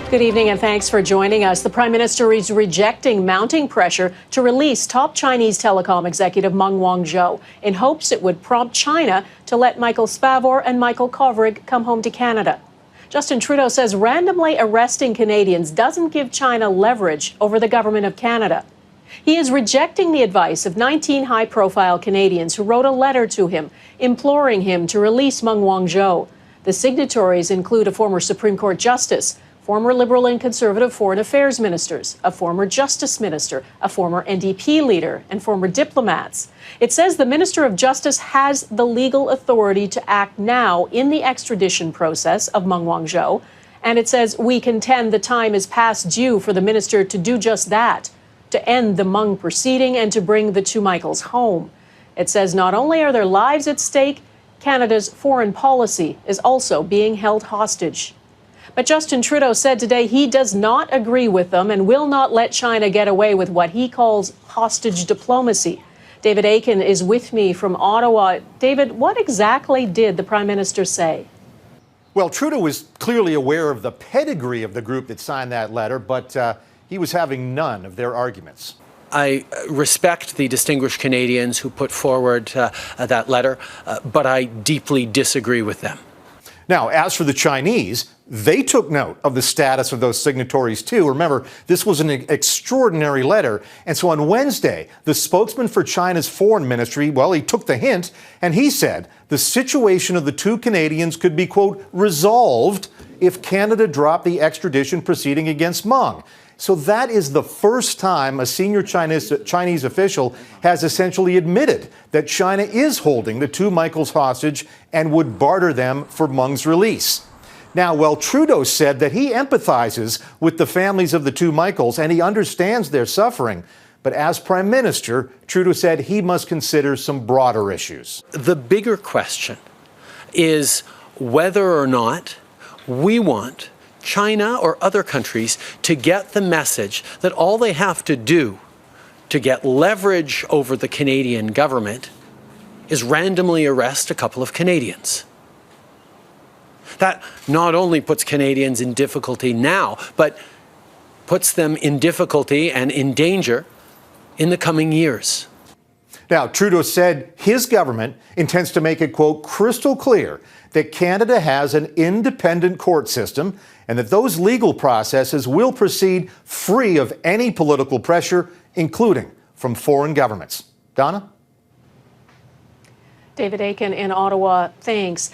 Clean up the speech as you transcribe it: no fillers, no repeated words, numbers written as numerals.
Good evening and thanks for joining us. The Prime Minister is rejecting mounting pressure to release top Chinese telecom executive Meng Wanzhou in hopes it would prompt China to let Michael Spavor and Michael Kovrig come home to Canada. Justin Trudeau says randomly arresting Canadians doesn't give China leverage over the government of Canada. He is rejecting the advice of 19 high-profile Canadians who wrote a letter to him imploring him to release Meng Wanzhou. The signatories include a former Supreme Court justice, former Liberal and Conservative foreign affairs ministers, a former justice minister, a former NDP leader, and former diplomats. It says the Minister of Justice has the legal authority to act now in the extradition process of Meng Wanzhou. And it says we contend the time is past due for the minister to do just that, to end the Meng proceeding and to bring the two Michaels home. It says not only are their lives at stake, Canada's foreign policy is also being held hostage. But Justin Trudeau said today he does not agree with them and will not let China get away with what he calls hostage diplomacy. David Akin is with me from Ottawa. David, what exactly did the Prime Minister say? Well, Trudeau was clearly aware of the pedigree of the group that signed that letter, but he was having none of their arguments. I respect the distinguished Canadians who put forward that letter, but I deeply disagree with them. Now, as for the Chinese, they took note of the status of those signatories, too. Remember, this was an extraordinary letter. And so on Wednesday, the spokesman for China's foreign ministry, well, he took the hint and he said the situation of the two Canadians could be, quote, resolved if Canada dropped the extradition proceeding against Meng. So that is the first time a senior Chinese official has essentially admitted that China is holding the two Michaels hostage and would barter them for Meng's release. Now, while Trudeau said that he empathizes with the families of the two Michaels and he understands their suffering, but as Prime Minister, Trudeau said he must consider some broader issues. The bigger question is whether or not we want China or other countries to get the message that all they have to do to get leverage over the Canadian government is randomly arrest a couple of Canadians. That not only puts Canadians in difficulty now, but puts them in difficulty and in danger in the coming years. Now, Trudeau said his government intends to make it, quote, crystal clear that Canada has an independent court system and that those legal processes will proceed free of any political pressure, including from foreign governments. Donna? David Akin in Ottawa, thanks.